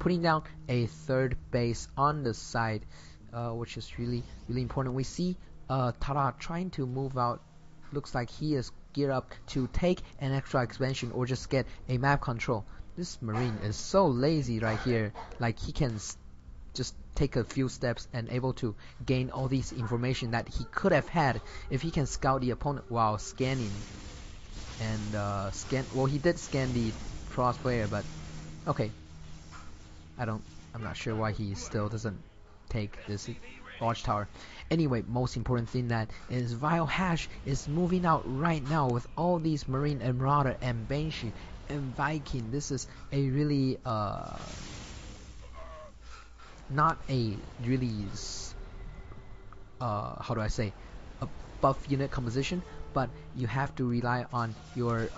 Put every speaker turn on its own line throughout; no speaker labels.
putting down a third base on the side, which is really important. We see Tada trying to move out. Looks like he is geared up to take an extra expansion or just get a map control. This Marine is so lazy right here. Like, he can just take a few steps and able to gain all these information that he could have had if he can scout the opponent while scanning. And well, he did scan the cross player, but okay. I'm not sure why he still doesn't take this watchtower. Anyway, most important thing that is vileHasHe is moving out right now with all these Marine and Marauder and Banshee and Viking. This is a really not a really how do I say, a buff unit composition, but you have to rely on your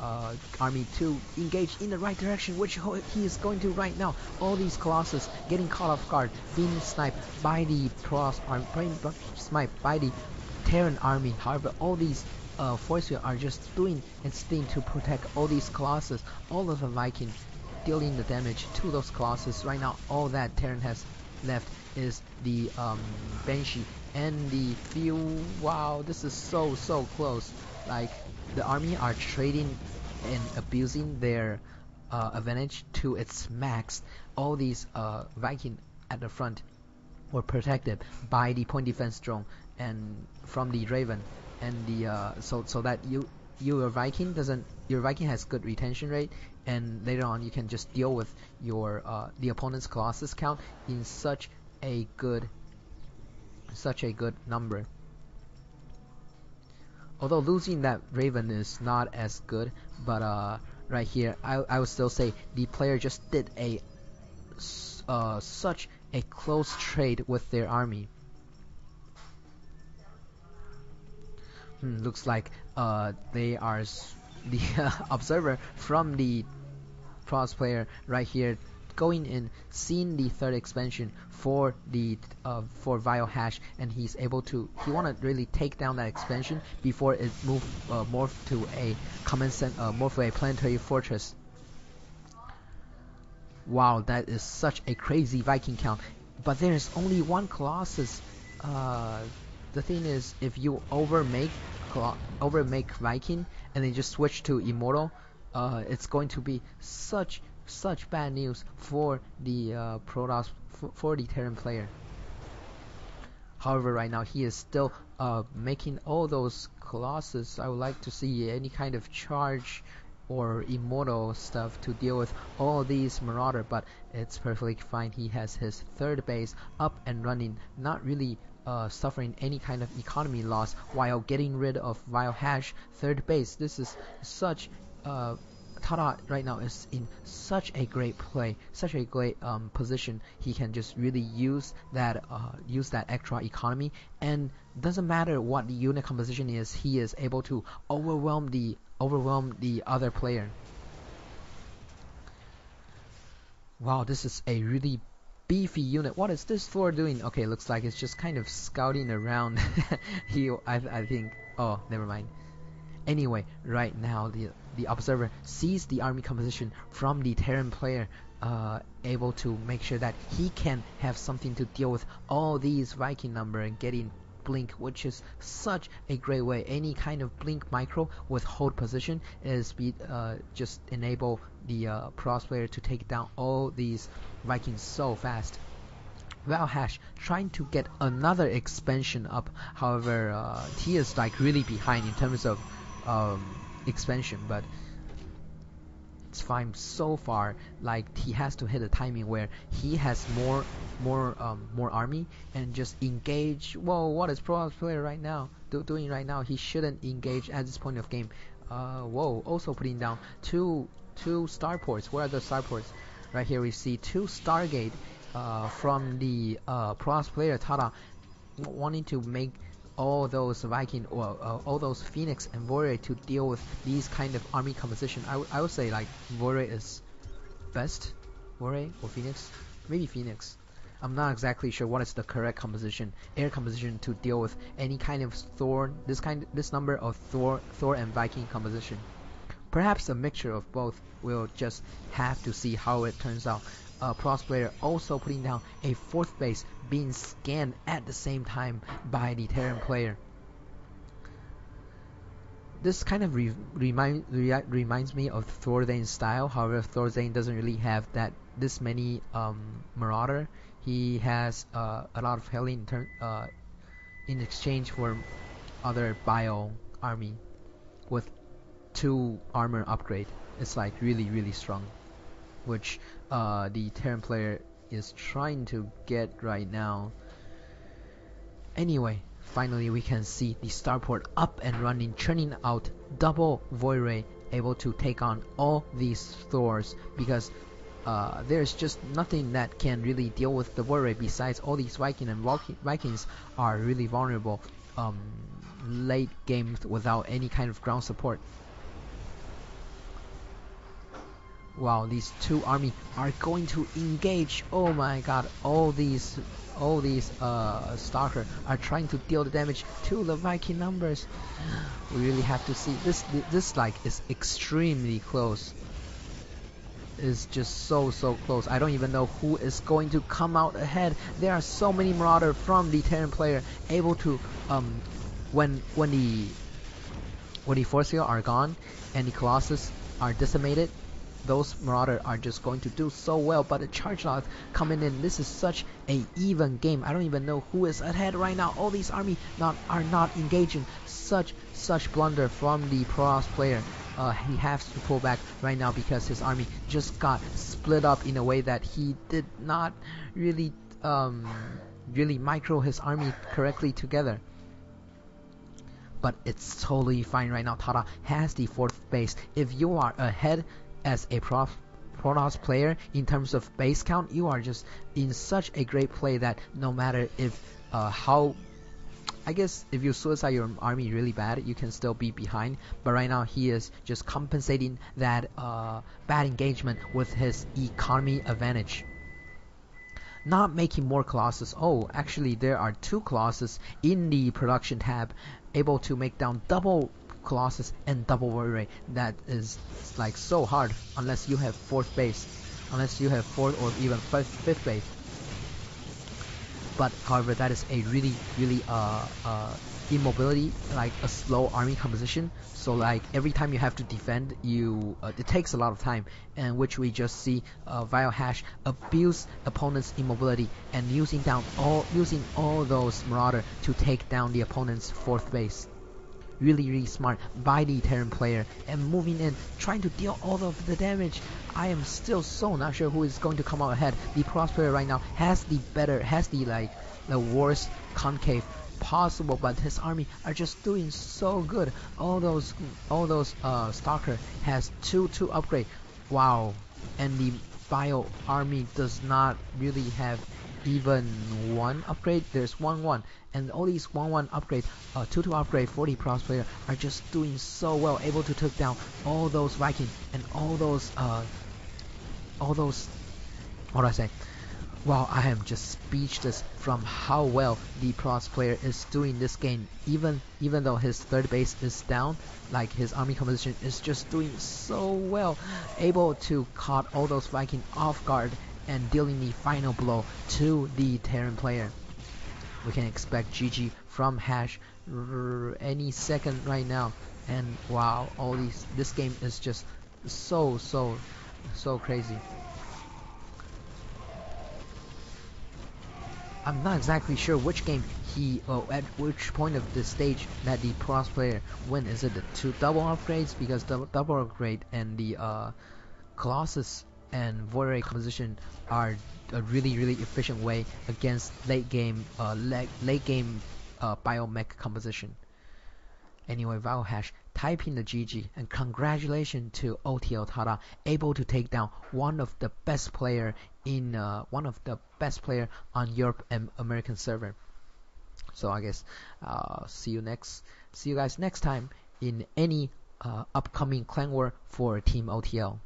army to engage in the right direction, which he is going to right now. All these Colossus getting caught off guard, being sniped by the sniped by the Terran army. However, all these force field are just doing its thing to protect all these Colossus. All of the Viking dealing the damage to those Colossus. Right now, all that Terran has left is the Banshee and the few. Wow, this is so close. Like, the army are trading and abusing their advantage to its max. All these Viking at the front were protected by the point defense drone and from the Raven, and the so that your Viking has good retention rate, and later on you can just deal with your the opponent's Colossus count in such a good number. Although losing that Raven is not as good, but right here I would still say the player just did a such a close trade with their army. Looks like they are the observer from the pros player right here going in, seeing the third expansion for the for vileHasHe, and he want to really take down that expansion before it morph to a morph to a planetary fortress. Wow, that is such a crazy Viking count, but there's only one Colossus. The thing is, if you overmake Viking and then just switch to Immortal, it's going to be such bad news for the Protoss, for the Terran player. However, right now he is still making all those Colossus. I would like to see any kind of charge or Immortal stuff to deal with all these Marauder, but it's perfectly fine. He has his third base up and running, not really suffering any kind of economy loss while getting rid of vileHasHe third base. This is such Tada right now is in such a great play, such a great position. He can just really use that extra economy, and doesn't matter what the unit composition is, he is able to overwhelm the other player. Wow, this is a really beefy unit. What is this for doing? Okay, looks like it's just kind of scouting around. I think, oh, never mind. Anyway, right now the observer sees the army composition from the Terran player, able to make sure that he can have something to deal with all these Viking number and getting blink, which is such a great way. Any kind of blink micro with hold position is just enable the pros player to take down all these Vikings so fast. vileHasHe trying to get another expansion up. However, he is like really behind in terms of expansion, but it's fine so far. Like, he has to hit a timing where he has more army and just engage. Whoa, what is pro player right now doing right now? He shouldn't engage at this point of game. Whoa, also putting down two starports. Where are the starports? Right here we see two Stargate from the pros player Tada, wanting to make all those Viking or all those Phoenix and Warrior to deal with these kind of army composition. I would say like Warrior is best. Warrior or Phoenix? Maybe Phoenix. I'm not exactly sure what is the correct composition, air composition, to deal with any kind of Thor, this number of Thor and Viking composition. perhaps a mixture of both. We'll just have to see how it turns out. Pros player also putting down a 4th base, being scanned at the same time by the Terran player. This kind of reminds me of Thordane's style. However, Thordane doesn't really have this many Marauder. He has a lot of Heli in exchange for other Bio army with 2 armor upgrade. It's like really strong, which the Terran player is trying to get right now. Anyway, finally we can see the starport up and running, churning out double Void Ray, able to take on all these Thors, because there's just nothing that can really deal with the Void Ray besides all these Viking, and Vikings are really vulnerable late game without any kind of ground support. Wow, these 2 army are going to engage. Oh my god, all these Stalker are trying to deal the damage to the Viking numbers. We really have to see this like is extremely close. It's just so close. I don't even know who is going to come out ahead. There are so many Marauder from the Terran player able to when the Force Field are gone and the Colossus are decimated, those Marauder are just going to do so well. But the charge lots coming in, this is such a even game. I don't even know who is ahead right now. All these army are not engaging. Such blunder from the Protoss player. He has to pull back right now because his army just got split up in a way that he did not really micro his army correctly together. But it's totally fine right now. Tada has the 4th base. If you are ahead as a Protoss player in terms of base count, you are just in such a great play that no matter if I guess if you suicide your army really bad, you can still be behind. But right now he is just compensating that bad engagement with his economy advantage. Not making more Colossus. Oh, actually there are 2 Colossus in the production tab, able to make down double Colossus and double Void Ray. That is like so hard unless you have 4th base, unless you have 4th or even 5th base. But however, that is a really immobility, like a slow army composition. So like every time you have to defend, it takes a lot of time, and which we just see vileHasHe abuse opponent's immobility and using all those Marauder to take down the opponent's 4th base. Really smart by the Terran player, and moving in, trying to deal all of the damage. I am still so not sure who is going to come out ahead. The Protoss player right now has the worst concave possible, but his army are just doing so good. All those Stalker has 2 upgrade. Wow, and the Bio army does not really have even 1 upgrade. There's 1 and all these 1 upgrade, 2 upgrade for the Protoss player are just doing so well, able to take down all those Viking and all those what do I say? Wow, I am just speechless from how well the Protoss player is doing this game. Even though his 3rd base is down, like his army composition is just doing so well, able to caught all those Viking off guard and dealing the final blow to the Terran player. We can expect GG from Hash any second right now. And wow, this game is just so crazy. I'm not exactly sure which game at which point of the stage that the Protoss player win. Is it the 2 double upgrades? Because the double upgrade and the Colossus and Void Ray composition are a really efficient way against late game biomech composition. Anyway, vileHasHe typing the GG, and congratulations to oTLTada, able to take down one of the best player on Europe and American server. So I guess see you guys next time in any upcoming clan war for Team OTL.